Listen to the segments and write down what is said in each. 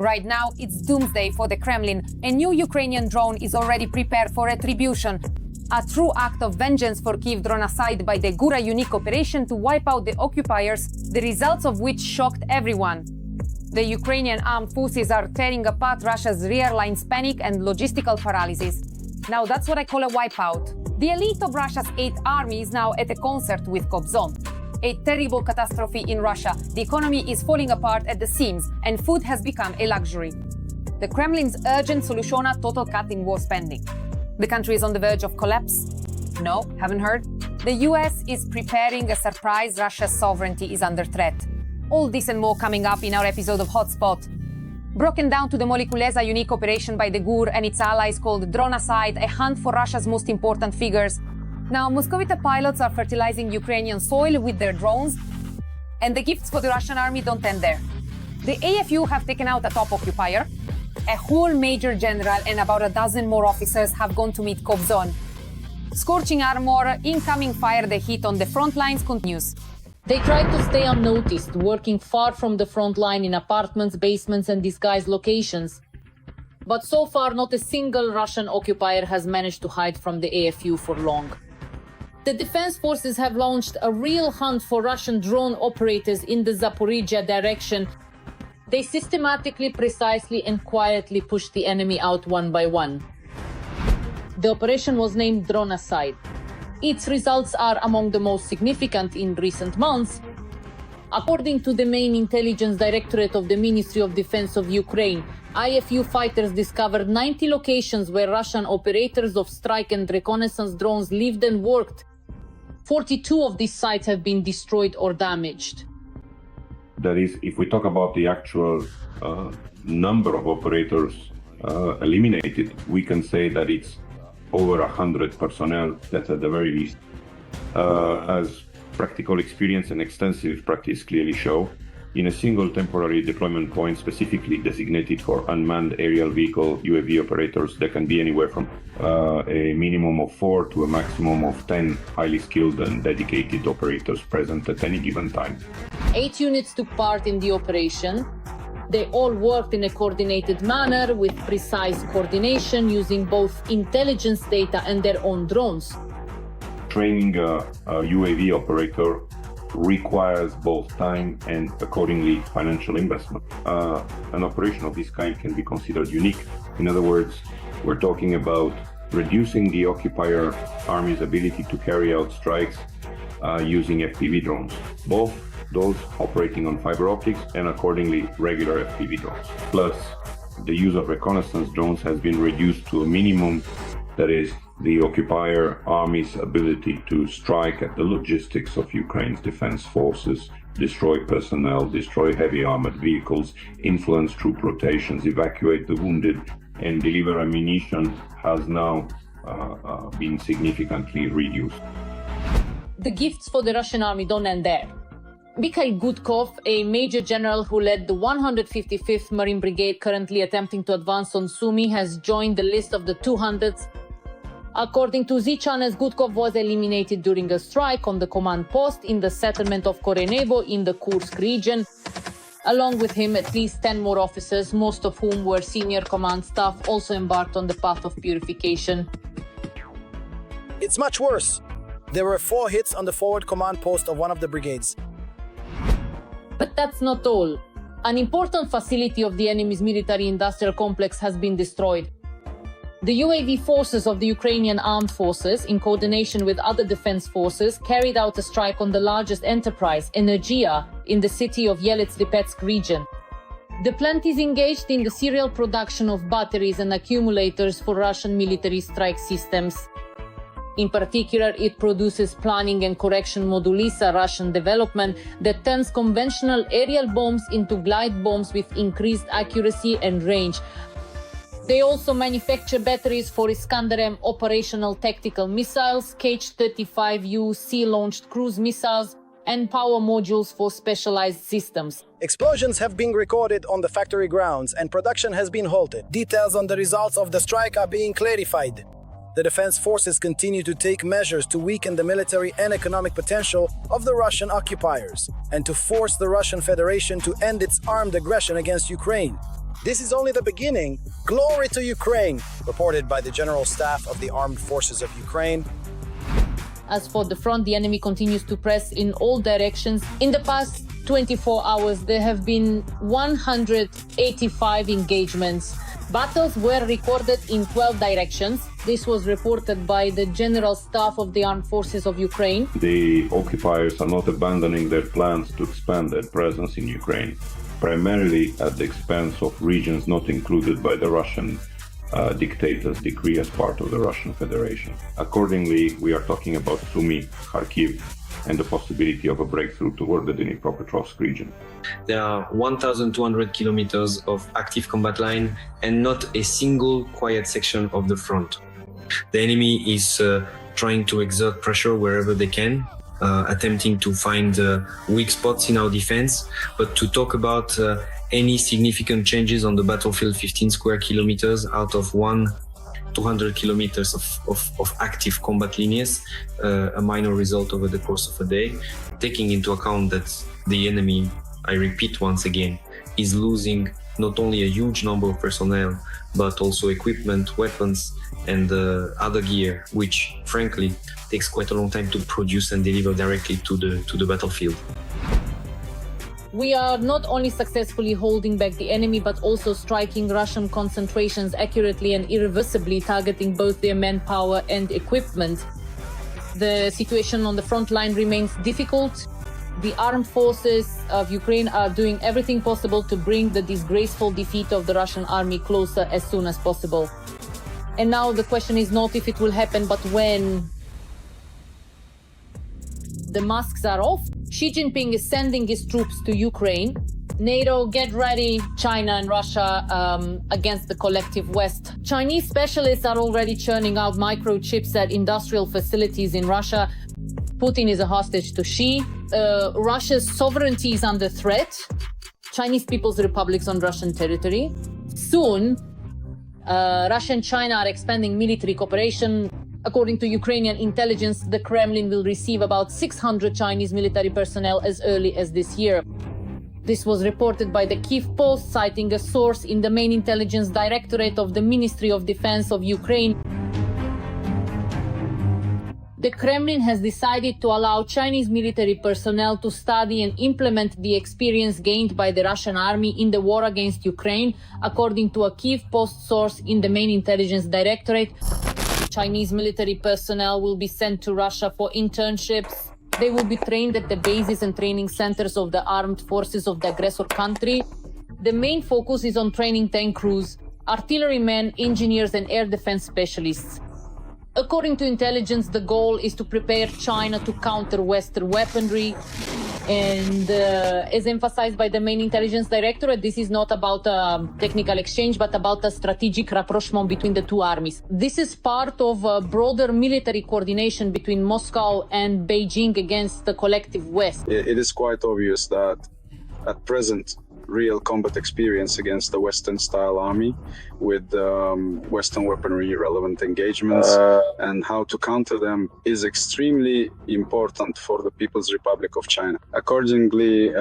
Right now, it's doomsday for the Kremlin. A new Ukrainian drone is already prepared for retribution. A true act of vengeance for Kyiv Dronocide by the GURA unique operation to wipe out the occupiers, the results of which shocked everyone. The Ukrainian armed forces are tearing apart Russia's rear lines panic and logistical paralysis. Now that's what I call a wipeout. The elite of Russia's 8th army is now at a concert with Kobzon. A terrible catastrophe in Russia. The economy is falling apart at the seams, and food has become a luxury. The Kremlin's urgent solution: a total cut in war spending. The country is on the verge of collapse? No, haven't heard? The US is preparing a surprise. Russia's sovereignty is under threat. All this and more coming up in our episode of Hotspot. Broken down to the molecules, a unique operation by the GUR and its allies called Dronocide, a hunt for Russia's most important figures. Now, Moscovite pilots are fertilizing Ukrainian soil with their drones, and the gifts for the Russian army don't end there. The AFU have taken out a top occupier. A whole major general and about a dozen more officers have gone to meet Kobzon. Scorching armor, incoming fire, the heat on the front lines continues. They tried to stay unnoticed, working far from the front line in apartments, basements, and disguised locations. But so far, not a single Russian occupier has managed to hide from the AFU for long. The defense forces have launched a real hunt for Russian drone operators in the Zaporizhia direction. They systematically, precisely, and quietly push the enemy out one by one. The operation was named Dronocide. Its results are among the most significant in recent months. According to the main intelligence directorate of the Ministry of Defense of Ukraine, IFU fighters discovered 90 locations where Russian operators of strike and reconnaissance drones lived and worked. 42 of these sites have been destroyed or damaged. That is, if we talk about the actual number of operators eliminated, we can say that it's over 100 personnel, that's at the very least. As practical experience and extensive practice clearly show, in a single temporary deployment point specifically designated for unmanned aerial vehicle UAV operators, there can be anywhere from a minimum of 4 to a maximum of 10 highly skilled and dedicated operators present at any given time. 8 units took part in the operation. They all worked in a coordinated manner with precise coordination using both intelligence data and their own drones. Training a UAV operator requires both time and accordingly financial investment. An operation of this kind can be considered unique. In other words, we're talking about reducing the occupier army's ability to carry out strikes using FPV drones, both those operating on fiber optics and accordingly regular FPV drones. Plus, the use of reconnaissance drones has been reduced to a minimum, that is, the occupier army's ability to strike at the logistics of Ukraine's defense forces, destroy personnel, destroy heavy armored vehicles, influence troop rotations, evacuate the wounded, and deliver ammunition has now been significantly reduced. The gifts for the Russian army don't end there. Mikhail Gudkov, a major general who led the 155th Marine Brigade currently attempting to advance on Sumy, has joined the list of the 200th. According to Zichanes, Gudkov was eliminated during a strike on the command post in the settlement of Korenevo in the Kursk region. Along with him, at least 10 more officers, most of whom were senior command staff, also embarked on the path of purification. It's much worse. There were 4 hits on the forward command post of one of the brigades. But that's not all. An important facility of the enemy's military-industrial complex has been destroyed. The UAV forces of the Ukrainian armed forces, in coordination with other defense forces, carried out a strike on the largest enterprise, Energia, in the city of Yelets-Lipetsk region. The plant is engaged in the serial production of batteries and accumulators for Russian military strike systems. In particular, it produces planning and correction modulisa, Russian development, that turns conventional aerial bombs into glide bombs with increased accuracy and range. They also manufacture batteries for Iskander-M operational tactical missiles, Kh-35U sea-launched cruise missiles, and power modules for specialized systems. Explosions have been recorded on the factory grounds and production has been halted. Details on the results of the strike are being clarified. The defense forces continue to take measures to weaken the military and economic potential of the Russian occupiers and to force the Russian Federation to end its armed aggression against Ukraine. This is only the beginning. Glory to Ukraine, reported by the General Staff of the Armed Forces of Ukraine. As for the front, the enemy continues to press in all directions. In the past 24 hours, there have been 185 engagements. Battles were recorded in 12 directions. This was reported by the General Staff of the Armed Forces of Ukraine. The occupiers are not abandoning their plans to expand their presence in Ukraine, primarily at the expense of regions not included by the Russian dictator's decree as part of the Russian Federation. Accordingly, we are talking about Sumy, Kharkiv, and the possibility of a breakthrough toward the Dnipropetrovsk region. There are 1,200 kilometers of active combat line and not a single quiet section of the front. The enemy is trying to exert pressure wherever they can, attempting to find weak spots in our defense, but to talk about any significant changes on the battlefield, 15 square kilometers out of 200 kilometers of active combat lines, a minor result over the course of a day, taking into account that the enemy, I repeat once again, is losing not only a huge number of personnel, but also equipment, weapons, and other gear, which frankly takes quite a long time to produce and deliver directly to the battlefield. We are not only successfully holding back the enemy, but also striking Russian concentrations accurately and irreversibly, targeting both their manpower and equipment. The situation on the front line remains difficult. The armed forces of Ukraine are doing everything possible to bring the disgraceful defeat of the Russian army closer as soon as possible. And now the question is not if it will happen, but when. The masks are off. Xi Jinping is sending his troops to Ukraine. NATO, get ready. China and Russia against the collective West. Chinese specialists are already churning out microchips at industrial facilities in Russia. Putin is a hostage to Xi. Russia's sovereignty is under threat. Chinese People's Republics on Russian territory. Soon, Russia and China are expanding military cooperation. According to Ukrainian intelligence, the Kremlin will receive about 600 Chinese military personnel as early as this year. This was reported by the Kyiv Post, citing a source in the main intelligence directorate of the Ministry of Defense of Ukraine. The Kremlin has decided to allow Chinese military personnel to study and implement the experience gained by the Russian army in the war against Ukraine, according to a Kyiv Post source in the main intelligence directorate. Chinese military personnel will be sent to Russia for internships. They will be trained at the bases and training centers of the armed forces of the aggressor country. The main focus is on training tank crews, artillerymen, engineers, and air defense specialists. According to intelligence, the goal is to prepare China to counter Western weaponry. And as emphasized by the main intelligence directorate, this is not about a technical exchange, but about a strategic rapprochement between the two armies. This is part of a broader military coordination between Moscow and Beijing against the collective West. It is quite obvious that at present, real combat experience against the Western-style army with Western weaponry relevant engagements and how to counter them is extremely important for the People's Republic of China. Accordingly,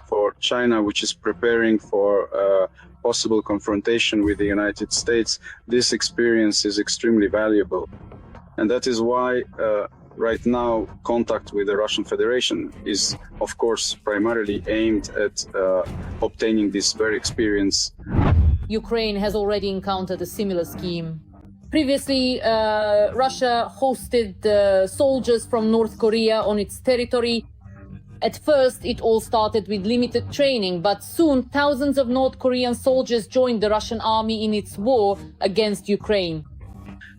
for China, which is preparing for possible confrontation with the United States, this experience is extremely valuable. And that is why right now, contact with the Russian Federation is, of course, primarily aimed at obtaining this very experience. Ukraine has already encountered a similar scheme. Previously, Russia hosted soldiers from North Korea on its territory. At first, it all started with limited training, but soon thousands of North Korean soldiers joined the Russian army in its war against Ukraine.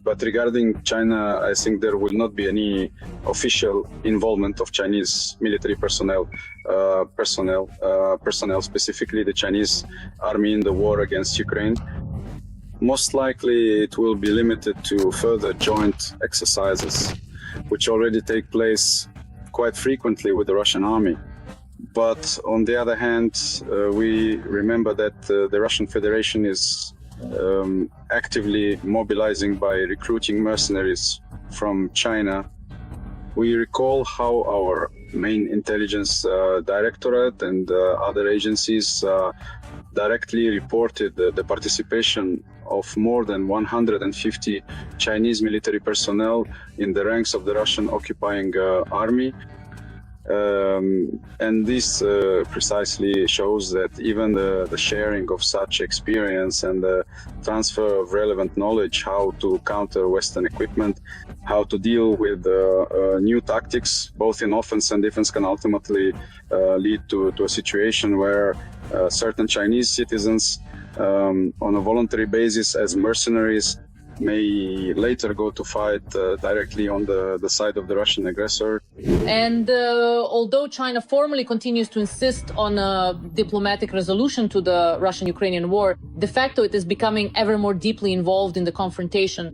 But regarding China, I think there will not be any official involvement of Chinese military personnel, specifically the Chinese army in the war against Ukraine. Most likely it will be limited to further joint exercises, which already take place quite frequently with the Russian army. But on the other hand, we remember that the Russian Federation is actively mobilizing by recruiting mercenaries from China. We recall how our main intelligence directorate and other agencies directly reported the participation of more than 150 Chinese military personnel in the ranks of the Russian occupying army. And this precisely shows that even the sharing of such experience and the transfer of relevant knowledge, how to counter Western equipment, how to deal with new tactics, both in offense and defense, can ultimately lead to a situation where certain Chinese citizens on a voluntary basis as mercenaries may later go to fight directly on the side of the Russian aggressor. And although China formally continues to insist on a diplomatic resolution to the Russian-Ukrainian war, de facto it is becoming ever more deeply involved in the confrontation.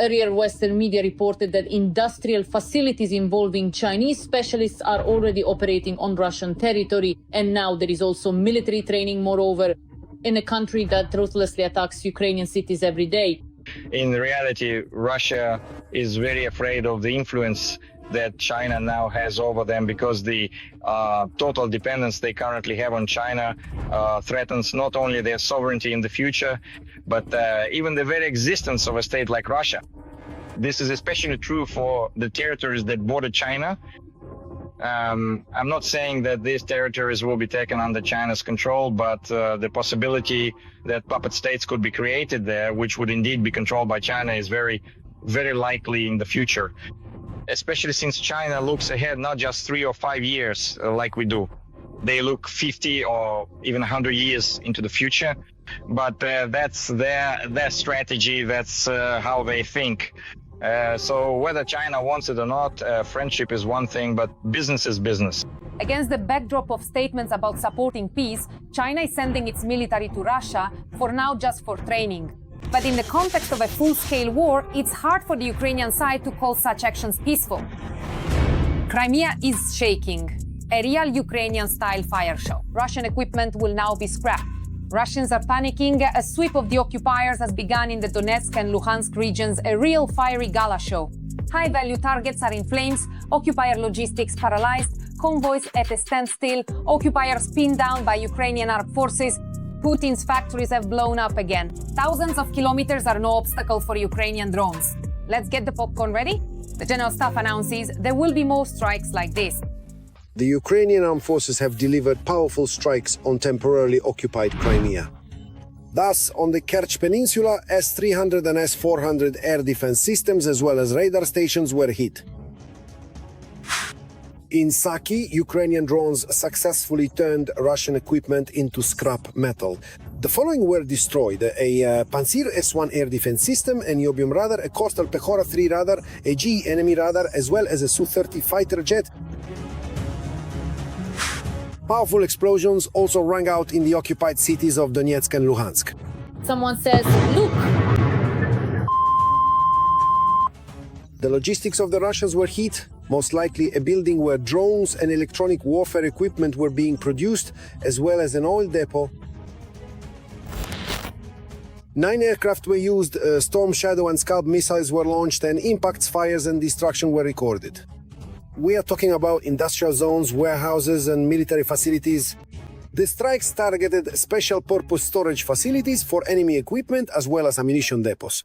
Earlier, Western media reported that industrial facilities involving Chinese specialists are already operating on Russian territory, and now there is also military training, moreover, in a country that ruthlessly attacks Ukrainian cities every day. In reality, Russia is very afraid of the influence that China now has over them, because the total dependence they currently have on China threatens not only their sovereignty in the future, but even the very existence of a state like Russia. This is especially true for the territories that border China. I'm not saying that these territories will be taken under China's control, but the possibility that puppet states could be created there, which would indeed be controlled by China, is very, very likely in the future. Especially since China looks ahead not just 3 or 5 years like we do. They look 50 or even 100 years into the future. But that's their strategy, that's how they think. So whether China wants it or not, friendship is one thing, but business is business. Against the backdrop of statements about supporting peace, China is sending its military to Russia, for now just for training. But in the context of a full-scale war, it's hard for the Ukrainian side to call such actions peaceful. Crimea is shaking. A real Ukrainian-style fire show. Russian equipment will now be scrapped. Russians are panicking. A sweep of the occupiers has begun in the Donetsk and Luhansk regions, a real fiery gala show. High-value targets are in flames, occupier logistics paralyzed, convoys at a standstill, occupiers pinned down by Ukrainian armed forces. Putin's factories have blown up again. Thousands of kilometers are no obstacle for Ukrainian drones. Let's get the popcorn ready. The General Staff announces there will be more strikes like this. The Ukrainian armed forces have delivered powerful strikes on temporarily occupied Crimea. Thus, on the Kerch Peninsula, S-300 and S-400 air defense systems as well as radar stations were hit. In Saki, Ukrainian drones successfully turned Russian equipment into scrap metal. The following were destroyed: a Pantsir S-1 air defense system, an Iobium radar, a Coastal Pechora 3 radar, a GE enemy radar, as well as a Su-30 fighter jet. Powerful explosions also rang out in the occupied cities of Donetsk and Luhansk. Someone says, look! The logistics of the Russians were hit, most likely a building where drones and electronic warfare equipment were being produced, as well as an oil depot. 9 aircraft were used, Storm Shadow and Scalp missiles were launched, and impacts, fires and destruction were recorded. We are talking about industrial zones, warehouses and military facilities. The strikes targeted special-purpose storage facilities for enemy equipment as well as ammunition depots.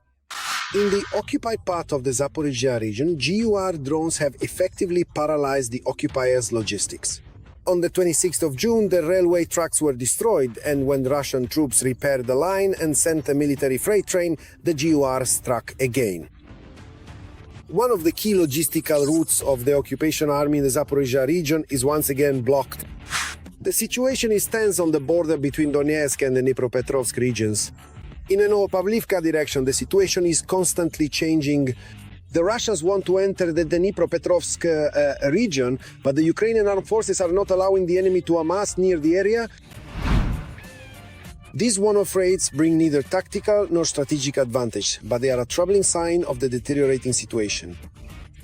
In the occupied part of the Zaporizhzhia region, GUR drones have effectively paralyzed the occupiers' logistics. On the 26th of June, the railway tracks were destroyed, and when Russian troops repaired the line and sent a military freight train, the GUR struck again. One of the key logistical routes of the occupation army in the Zaporizhzhia region is once again blocked. The situation is tense on the border between Donetsk and the Dnipropetrovsk regions. In the Novopavlivka direction, the situation is constantly changing. The Russians want to enter the Dnipropetrovsk region, but the Ukrainian armed forces are not allowing the enemy to amass near the area. These one-off raids bring neither tactical nor strategic advantage, but they are a troubling sign of the deteriorating situation.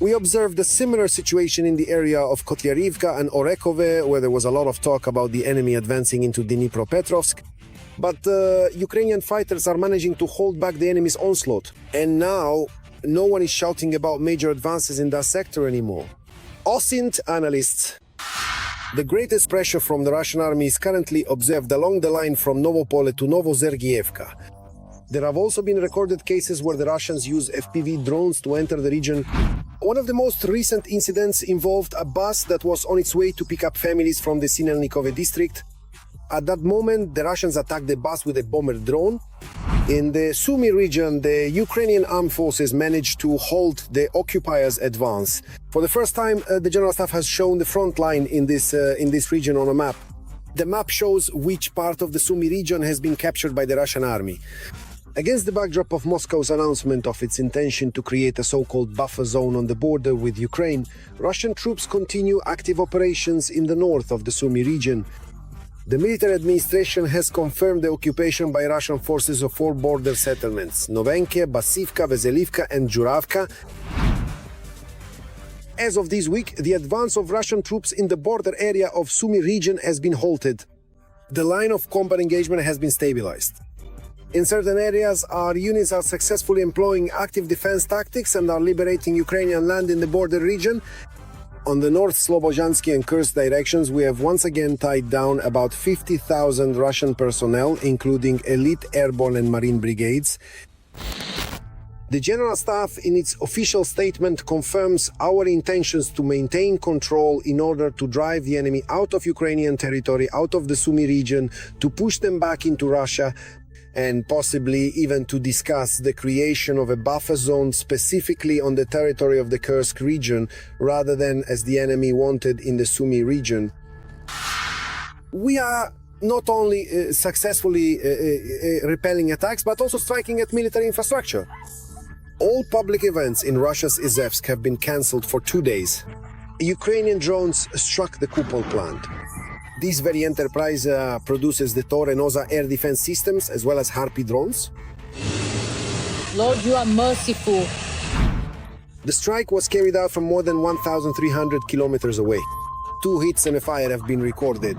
We observed a similar situation in the area of Kotlyarivka and Orekhove, where there was a lot of talk about the enemy advancing into Dnipropetrovsk. But Ukrainian fighters are managing to hold back the enemy's onslaught. And now, no one is shouting about major advances in that sector anymore. OSINT analysts The greatest pressure from the Russian army is currently observed along the line from Novopole to Novozergievka. There have also been recorded cases where the Russians use FPV drones to enter the region. One of the most recent incidents involved a bus that was on its way to pick up families from the Sinelnikove district. At that moment, the Russians attacked the bus with a bomber drone. In the Sumy region, the Ukrainian armed forces managed to halt the occupiers' advance. For the first time, the General Staff has shown the front line in this region on a map. The map shows which part of the Sumy region has been captured by the Russian army. Against the backdrop of Moscow's announcement of its intention to create a so-called buffer zone on the border with Ukraine, Russian troops continue active operations in the north of the Sumy region. The military administration has confirmed the occupation by Russian forces of 4 border settlements: Novenke, Basivka, Veselivka and Juravka. As of this week, the advance of Russian troops in the border area of Sumy region has been halted. The line of combat engagement has been stabilized. In certain areas, our units are successfully employing active defense tactics and are liberating Ukrainian land in the border region. On the North Slobozhansky and Kursk directions, we have once again tied down about 50,000 Russian personnel, including elite airborne and marine brigades. The General Staff, in its official statement, confirms our intentions to maintain control in order to drive the enemy out of Ukrainian territory, out of the Sumy region, to push them back into Russia, and possibly even to discuss the creation of a buffer zone specifically on the territory of the Kursk region, rather than, as the enemy wanted, in the Sumy region. We are not only successfully repelling attacks, but also striking at military infrastructure. All public events in Russia's Izhevsk have been cancelled for 2 days. Ukrainian drones struck the Kupol plant. This very enterprise produces the Tor and Oza air defense systems, as well as Harpy drones. Lord, you are merciful. The strike was carried out from more than 1,300 kilometers away. 2 hits and a fire have been recorded.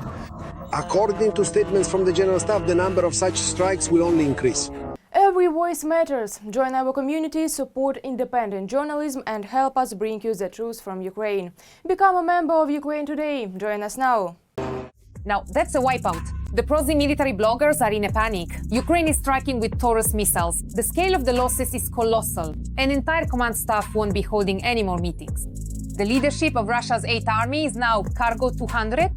According to statements from the General Staff, the number of such strikes will only increase. Every voice matters. Join our community, support independent journalism and help us bring you the truth from Ukraine. Become a member of Ukraine Today. Join us now. Now, that's a wipeout. The pro-military bloggers are in a panic. Ukraine is striking with Taurus missiles. The scale of the losses is colossal. An entire command staff won't be holding any more meetings. The leadership of Russia's 8th Army is now Cargo 200.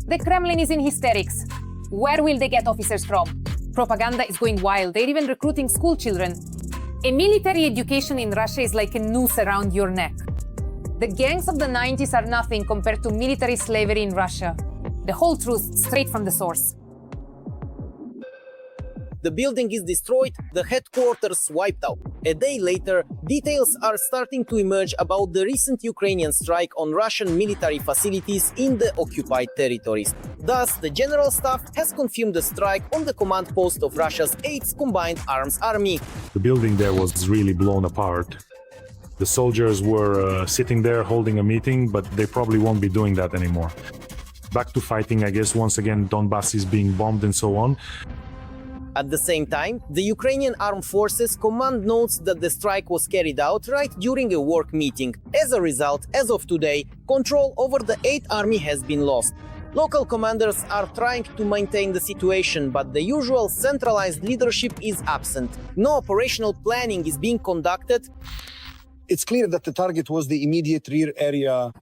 The Kremlin is in hysterics. Where will they get officers from? Propaganda is going wild. They're even recruiting school children. A military education in Russia is like a noose around your neck. The gangs of the 90s are nothing compared to military slavery in Russia. The whole truth straight from the source. The building is destroyed, the headquarters wiped out. A day later, details are starting to emerge about the recent Ukrainian strike on Russian military facilities in the occupied territories. Thus, the General Staff has confirmed the strike on the command post of Russia's 8th Combined Arms Army. The building there was really blown apart. The soldiers were sitting there holding a meeting, but they probably won't be doing that anymore. Back to fighting, I guess. Once again, Donbass is being bombed and so on. At the same time, the Ukrainian Armed Forces command notes that the strike was carried out right during a work meeting. As a result, as of today, control over the 8th Army has been lost. Local commanders are trying to maintain the situation, but the usual centralized leadership is absent. No operational planning is being conducted. It's clear that the target was the immediate rear area.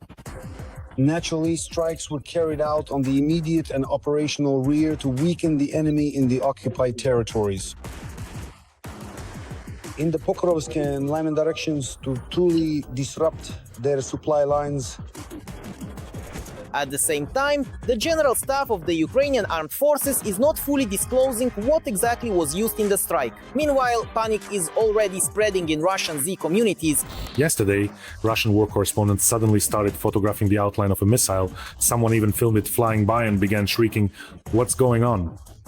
Naturally, strikes were carried out on the immediate and operational rear to weaken the enemy in the occupied territories. In the Pokrovsk and Lyman directions to truly disrupt their supply lines. At the same time, the General Staff of the Ukrainian Armed Forces is not fully disclosing what exactly was used in the strike. Meanwhile, panic is already spreading in Russian Z communities. Yesterday, Russian war correspondents suddenly started photographing the outline of a missile. Someone even filmed it flying by and began shrieking, "What's going on?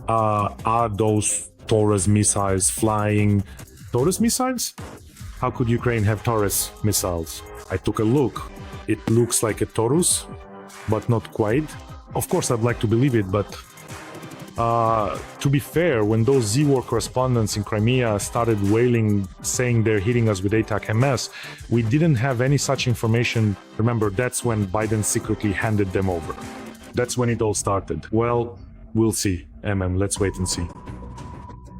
Are those Taurus missiles flying?" Taurus missiles? How could Ukraine have Taurus missiles? I took a look. It looks like a Taurus, but not quite. Of course, I'd like to believe it, but to be fair, when those Z-War correspondents in Crimea started wailing, saying they're hitting us with ATAC-MS, we didn't have any such information. Remember, that's when Biden secretly handed them over. That's when it all started. Well, we'll see. Let's wait and see.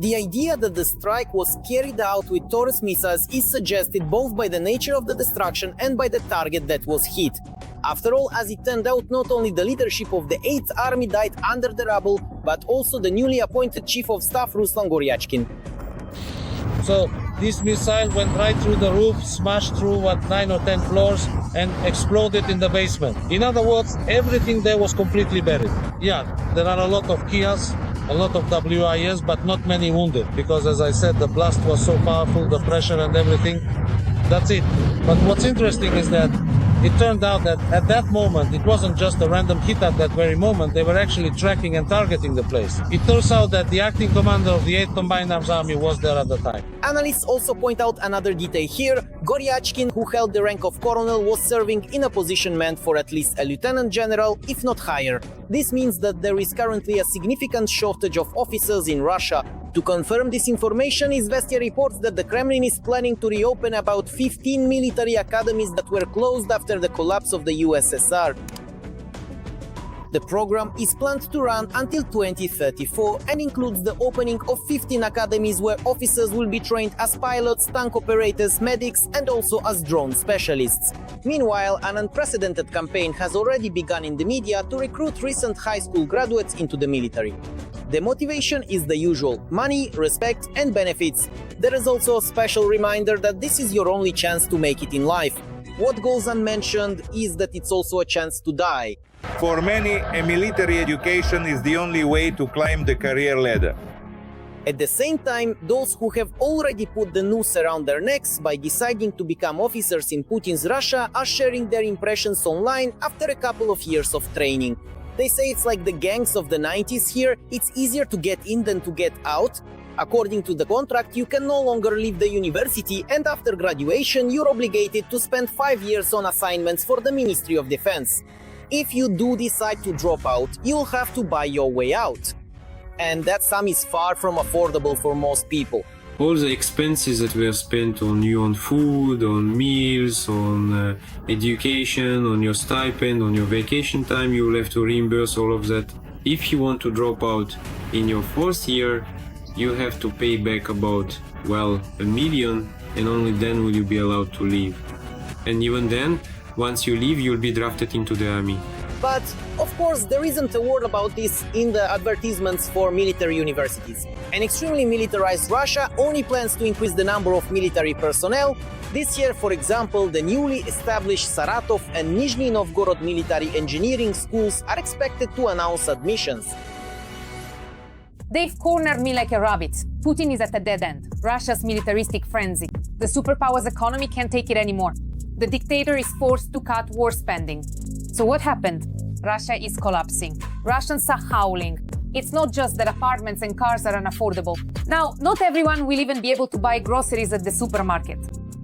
The idea that the strike was carried out with Taurus missiles is suggested both by the nature of the destruction and by the target that was hit. After all, as it turned out, not only the leadership of the 8th Army died under the rubble, but also the newly appointed Chief of Staff Ruslan Goryachkin. So this missile went right through the roof, smashed through 9 or 10 floors and exploded in the basement. In other words, everything there was completely buried. Yeah, there are a lot of kills, a lot of WIS, but not many wounded, because as I said, the blast was so powerful, the pressure and everything. That's it. But what's interesting is that it turned out that at that moment, it wasn't just a random hit at that very moment, they were actually tracking and targeting the place. It turns out that the acting commander of the 8th Combined Arms Army was there at the time. Analysts also point out another detail here. Goryachkin, who held the rank of colonel, was serving in a position meant for at least a lieutenant general, if not higher. This means that there is currently a significant shortage of officers in Russia. To confirm this information, Izvestia reports that the Kremlin is planning to reopen about 15 military academies that were closed after the collapse of the USSR. The program is planned to run until 2034 and includes the opening of 15 academies where officers will be trained as pilots, tank operators, medics, and also as drone specialists. Meanwhile, an unprecedented campaign has already begun in the media to recruit recent high school graduates into the military. The motivation is the usual: money, respect, and benefits. There is also a special reminder that this is your only chance to make it in life. What goes unmentioned is that it's also a chance to die. For many, a military education is the only way to climb the career ladder. At the same time, those who have already put the noose around their necks by deciding to become officers in Putin's Russia are sharing their impressions online after a couple of years of training. They say it's like the gangs of the 90s here, it's easier to get in than to get out. According to the contract, you can no longer leave the university, and after graduation, you're obligated to spend 5 years on assignments for the Ministry of Defense. If you do decide to drop out, you'll have to buy your way out. And that sum is far from affordable for most people. All the expenses that were spent on you on food, on meals, on education, on your stipend, on your vacation time, you will have to reimburse all of that. If you want to drop out in your 4th year, you have to pay back about, well, $1 million, and only then will you be allowed to leave. And even then, once you leave, you'll be drafted into the army. But, of course, there isn't a word about this in the advertisements for military universities. An extremely militarized Russia only plans to increase the number of military personnel. This year, for example, the newly established Saratov and Nizhny Novgorod military engineering schools are expected to announce admissions. They've cornered me like a rabbit. Putin is at a dead end. Russia's militaristic frenzy. The superpower's economy can't take it anymore. The dictator is forced to cut war spending. So what happened? Russia is collapsing. Russians are howling. It's not just that apartments and cars are unaffordable. Now, not everyone will even be able to buy groceries at the supermarket.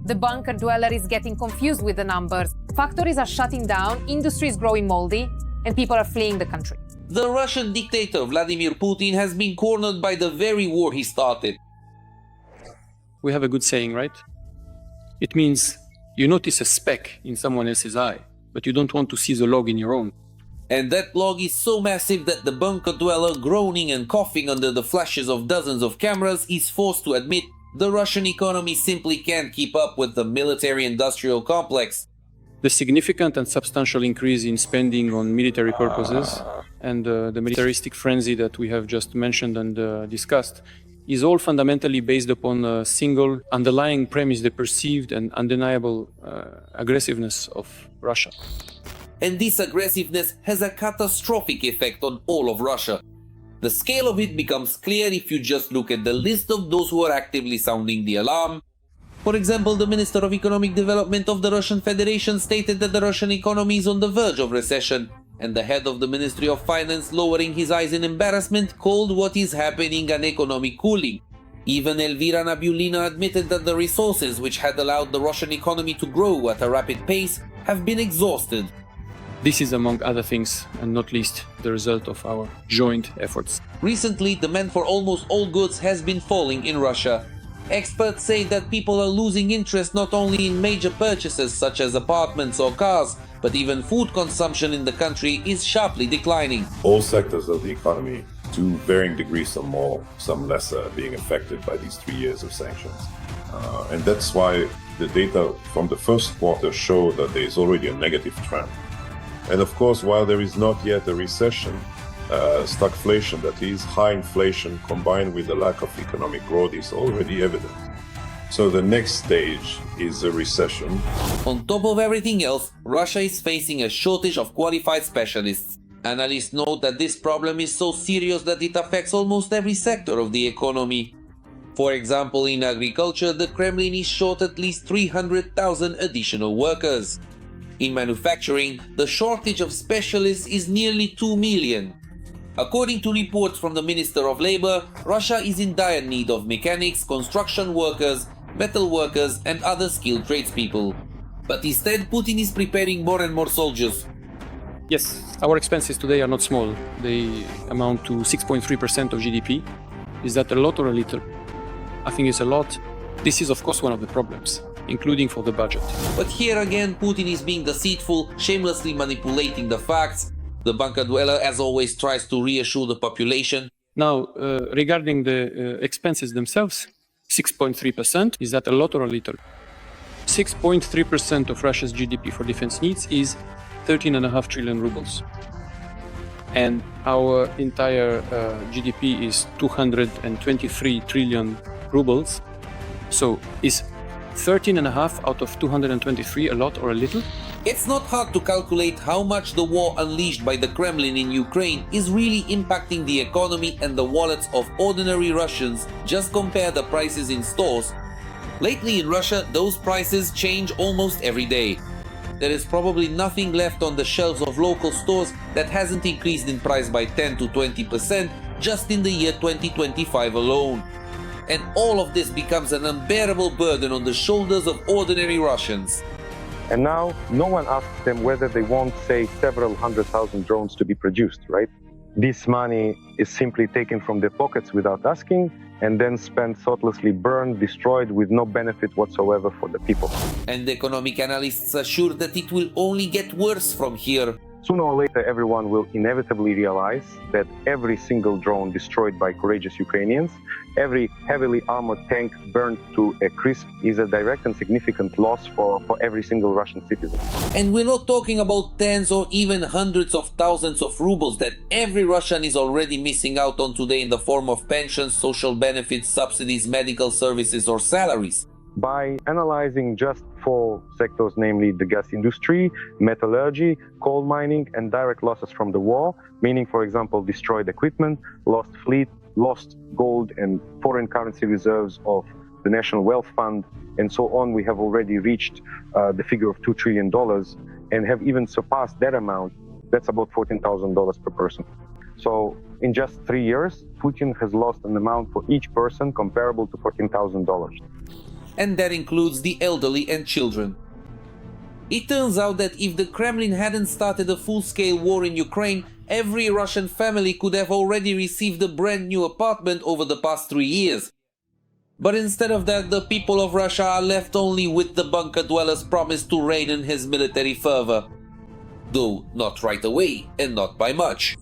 The bunker dweller is getting confused with the numbers. Factories are shutting down, industry is growing moldy, and people are fleeing the country. The Russian dictator Vladimir Putin has been cornered by the very war he started. We have a good saying, right? It means you notice a speck in someone else's eye, but you don't want to see the log in your own. And that log is so massive that the bunker dweller, groaning and coughing under the flashes of dozens of cameras, is forced to admit the Russian economy simply can't keep up with the military-industrial complex. The significant and substantial increase in spending on military purposes and the militaristic frenzy that we have just mentioned and discussed is all fundamentally based upon a single underlying premise, the perceived and undeniable aggressiveness of Russia. And this aggressiveness has a catastrophic effect on all of Russia. The scale of it becomes clear if you just look at the list of those who are actively sounding the alarm. For example, the Minister of Economic Development of the Russian Federation stated that the Russian economy is on the verge of recession, and the head of the Ministry of Finance, lowering his eyes in embarrassment, called what is happening an economic cooling. Even Elvira Nabiulina admitted that the resources which had allowed the Russian economy to grow at a rapid pace have been exhausted. This is, among other things, and not least, the result of our joint efforts. Recently, demand for almost all goods has been falling in Russia. Experts say that people are losing interest not only in major purchases such as apartments or cars, But even food consumption in the country is sharply declining. All sectors of the economy, to varying degrees, some more, some less, being affected by these 3 years of sanctions. And that's why the data from the first quarter show that there is already a negative trend. And of course, while there is not yet a recession, stagflation, that is, high inflation combined with the lack of economic growth, is already evident. So the next stage is a recession. On top of everything else, Russia is facing a shortage of qualified specialists. Analysts note that this problem is so serious that it affects almost every sector of the economy. For example, in agriculture, the Kremlin is short at least 300,000 additional workers. In manufacturing, the shortage of specialists is nearly 2 million. According to reports from the Minister of Labor, Russia is in dire need of mechanics, construction workers, metal workers and other skilled tradespeople. But instead, Putin is preparing more and more soldiers. Yes, our expenses today are not small. They amount to 6.3% of GDP. Is that a lot or a little? I think it's a lot. This is of course one of the problems, including for the budget. But here again, Putin is being deceitful, shamelessly manipulating the facts. The bunker dweller, as always, tries to reassure the population. Now, regarding the expenses themselves, 6.3%, is that a lot or a little? 6.3% of Russia's GDP for defense needs is 13.5 trillion rubles. And our entire GDP is 223 trillion rubles. So is 13.5 out of 223 a lot or a little? It's not hard to calculate how much the war unleashed by the Kremlin in Ukraine is really impacting the economy and the wallets of ordinary Russians. Just compare the prices in stores. Lately in Russia, those prices change almost every day. There is probably nothing left on the shelves of local stores that hasn't increased in price by 10 to 20% just in the year 2025 alone. And all of this becomes an unbearable burden on the shoulders of ordinary Russians. And now no one asks them whether they want, say, several 100,000 drones to be produced, right? This money is simply taken from their pockets without asking and then spent thoughtlessly, burned, destroyed with no benefit whatsoever for the people. And economic analysts assure that it will only get worse from here. Sooner or later, everyone will inevitably realize that every single drone destroyed by courageous Ukrainians, every heavily armored tank burned to a crisp is a direct and significant loss for every single Russian citizen. And we're not talking about tens or even hundreds of thousands of rubles that every Russian is already missing out on today in the form of pensions, social benefits, subsidies, medical services or salaries. By analyzing just 4 sectors, namely the gas industry, metallurgy, coal mining, and direct losses from the war, meaning, for example, destroyed equipment, lost fleet, lost gold and foreign currency reserves of the National Wealth Fund, and so on, we have already reached the figure of $2 trillion and have even surpassed that amount. That's about $14,000 per person. So in just 3 years, Putin has lost an amount for each person comparable to $14,000. And that includes the elderly and children. It turns out that if the Kremlin hadn't started a full-scale war in Ukraine, every Russian family could have already received a brand new apartment over the past 3 years. But instead of that, the people of Russia are left only with the bunker dweller's promise to reign in his military fervor. Though not right away and not by much.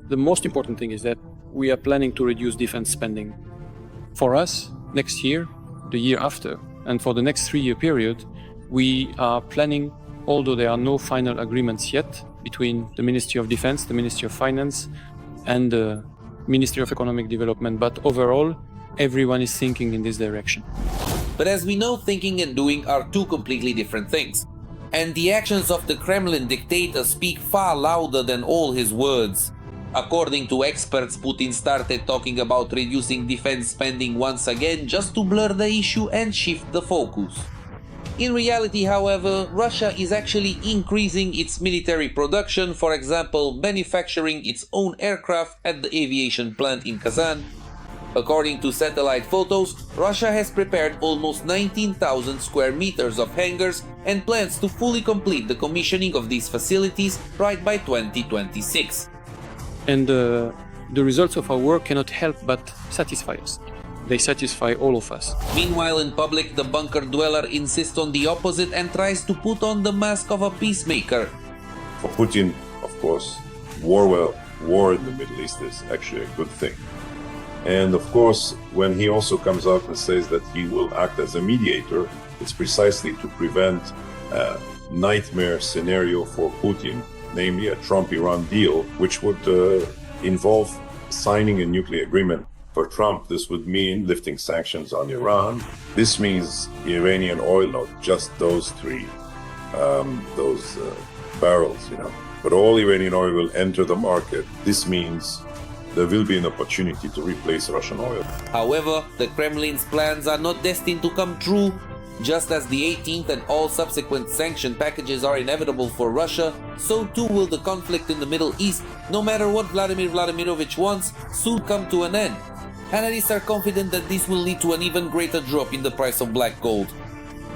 The most important thing is that we are planning to reduce defense spending. For us, next year, the year after, and for the next 3-year period, we are planning, although there are no final agreements yet between the Ministry of Defense, the Ministry of Finance, and the Ministry of Economic Development, but overall, everyone is thinking in this direction. But as we know, thinking and doing are 2 completely different things. And the actions of the Kremlin dictator speak far louder than all his words. According to experts, Putin started talking about reducing defense spending once again just to blur the issue and shift the focus. In reality, however, Russia is actually increasing its military production, for example, manufacturing its own aircraft at the aviation plant in Kazan. According to satellite photos, Russia has prepared almost 19,000 square meters of hangars and plans to fully complete the commissioning of these facilities right by 2026. And the results of our work cannot help but satisfy us. they satisfy all of us. Meanwhile, in public, the bunker dweller insists on the opposite and tries to put on the mask of a peacemaker. For Putin, of course, war in the Middle East is actually a good thing. And of course, when he also comes out and says that he will act as a mediator, it's precisely to prevent a nightmare scenario for Putin, namely a Trump-Iran deal, which would involve signing a nuclear agreement. For Trump, this would mean lifting sanctions on Iran. This means Iranian oil, not just those barrels, but all Iranian oil will enter the market. This means there will be an opportunity to replace Russian oil. However, the Kremlin's plans are not destined to come true. Just as the 18th and all subsequent sanction packages are inevitable for Russia, so too will the conflict in the Middle East, no matter what Vladimir Vladimirovich wants, soon come to an end. Analysts are confident that this will lead to an even greater drop in the price of black gold.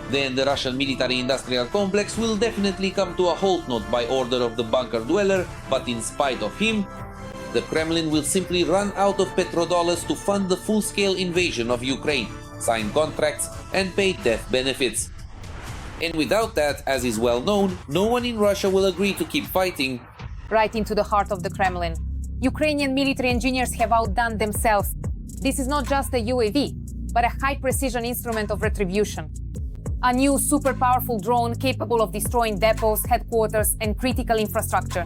Then the Russian military-industrial complex will definitely come to a halt, not by order of the bunker dweller, but in spite of him. The Kremlin will simply run out of petrodollars to fund the full-scale invasion of Ukraine, sign contracts, and pay death benefits. And without that, as is well known, no one in Russia will agree to keep fighting. Right into the heart of the Kremlin. Ukrainian military engineers have outdone themselves. This is not just a UAV, but a high-precision instrument of retribution. A new super-powerful drone capable of destroying depots, headquarters, and critical infrastructure.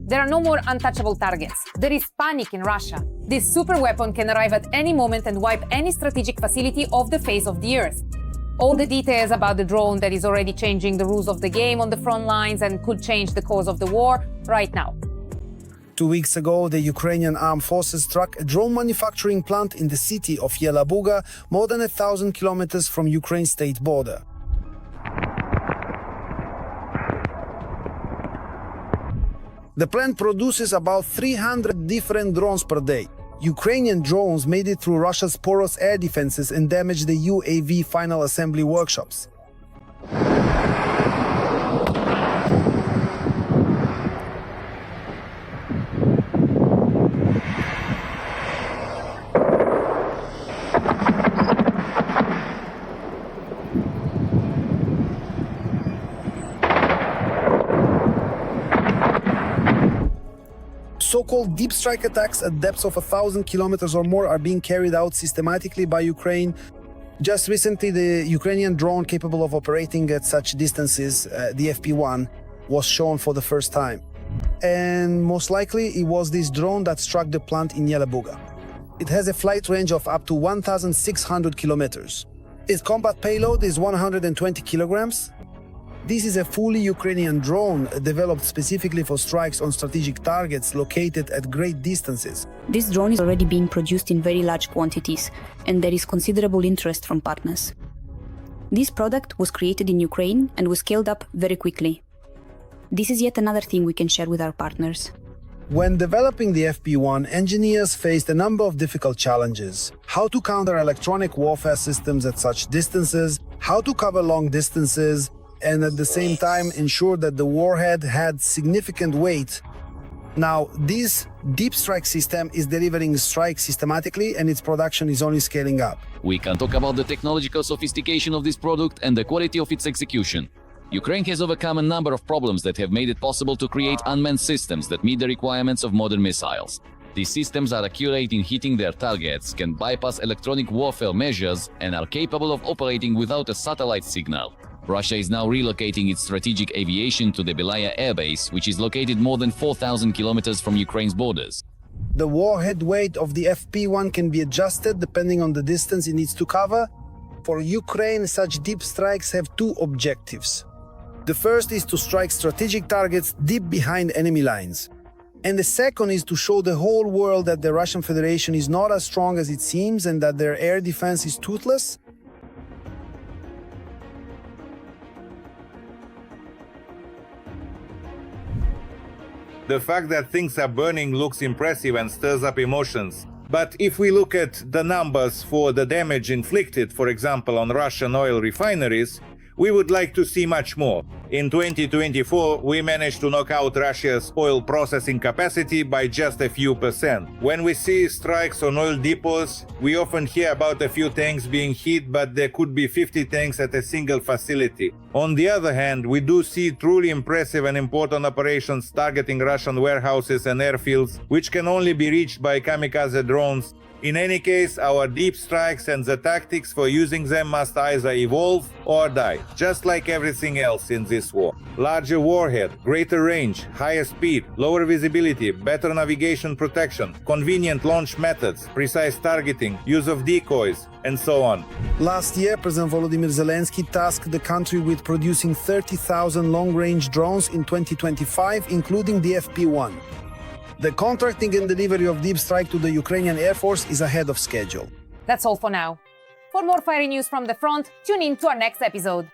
There are no more untouchable targets. There is panic in Russia. This super weapon can arrive at any moment and wipe any strategic facility off the face of the earth. All the details about the drone that is already changing the rules of the game on the front lines and could change the course of the war right now. 2 weeks ago, the Ukrainian armed forces struck a drone manufacturing plant in the city of Yelabuga, more than 1,000 kilometers from Ukraine's state border. The plant produces about 300 different drones per day. Ukrainian drones made it through Russia's porous air defenses and damaged the UAV final assembly workshops. So-called deep strike attacks at depths of 1,000 kilometers or more are being carried out systematically by Ukraine. Just recently, the Ukrainian drone capable of operating at such distances, the FP1, was shown for the first time. And most likely, it was this drone that struck the plant in Yelabuga. It has a flight range of up to 1,600 kilometers. Its combat payload is 120 kilograms. This is a fully Ukrainian drone developed specifically for strikes on strategic targets located at great distances. This drone is already being produced in very large quantities, and there is considerable interest from partners. This product was created in Ukraine and was scaled up very quickly. This is yet another thing we can share with our partners. When developing the FP1, engineers faced a number of difficult challenges. How to counter electronic warfare systems at such distances, how to cover long distances, and at the same time ensure that the warhead had significant weight. Now, this deep strike system is delivering strikes systematically, and its production is only scaling up. We can talk about the technological sophistication of this product and the quality of its execution. Ukraine has overcome a number of problems that have made it possible to create unmanned systems that meet the requirements of modern missiles. These systems are accurate in hitting their targets, can bypass electronic warfare measures, and are capable of operating without a satellite signal. Russia is now relocating its strategic aviation to the Belaya airbase, which is located more than 4,000 kilometers from Ukraine's borders. The warhead weight of the FP1 can be adjusted depending on the distance it needs to cover. For Ukraine, such deep strikes have two objectives. The first is to strike strategic targets deep behind enemy lines. And the second is to show the whole world that the Russian Federation is not as strong as it seems and that their air defense is toothless. The fact that things are burning looks impressive and stirs up emotions. But if we look at the numbers for the damage inflicted, for example, on Russian oil refineries, We would like to see much more. In 2024, we managed to knock out Russia's oil processing capacity by just a few percent. When we see strikes on oil depots, we often hear about a few tanks being hit, but there could be 50 tanks at a single facility. On the other hand, we do see truly impressive and important operations targeting Russian warehouses and airfields, which can only be reached by kamikaze drones. In any case, our deep strikes and the tactics for using them must either evolve or die, just like everything else in this war. Larger warhead, greater range, higher speed, lower visibility, better navigation protection, convenient launch methods, precise targeting, use of decoys, and so on. Last year, President Volodymyr Zelensky tasked the country with producing 30,000 long-range drones in 2025, including the FP1. The contracting and delivery of Deep Strike to the Ukrainian Air Force is ahead of schedule. That's all for now. For more fiery news from the front, tune in to our next episode.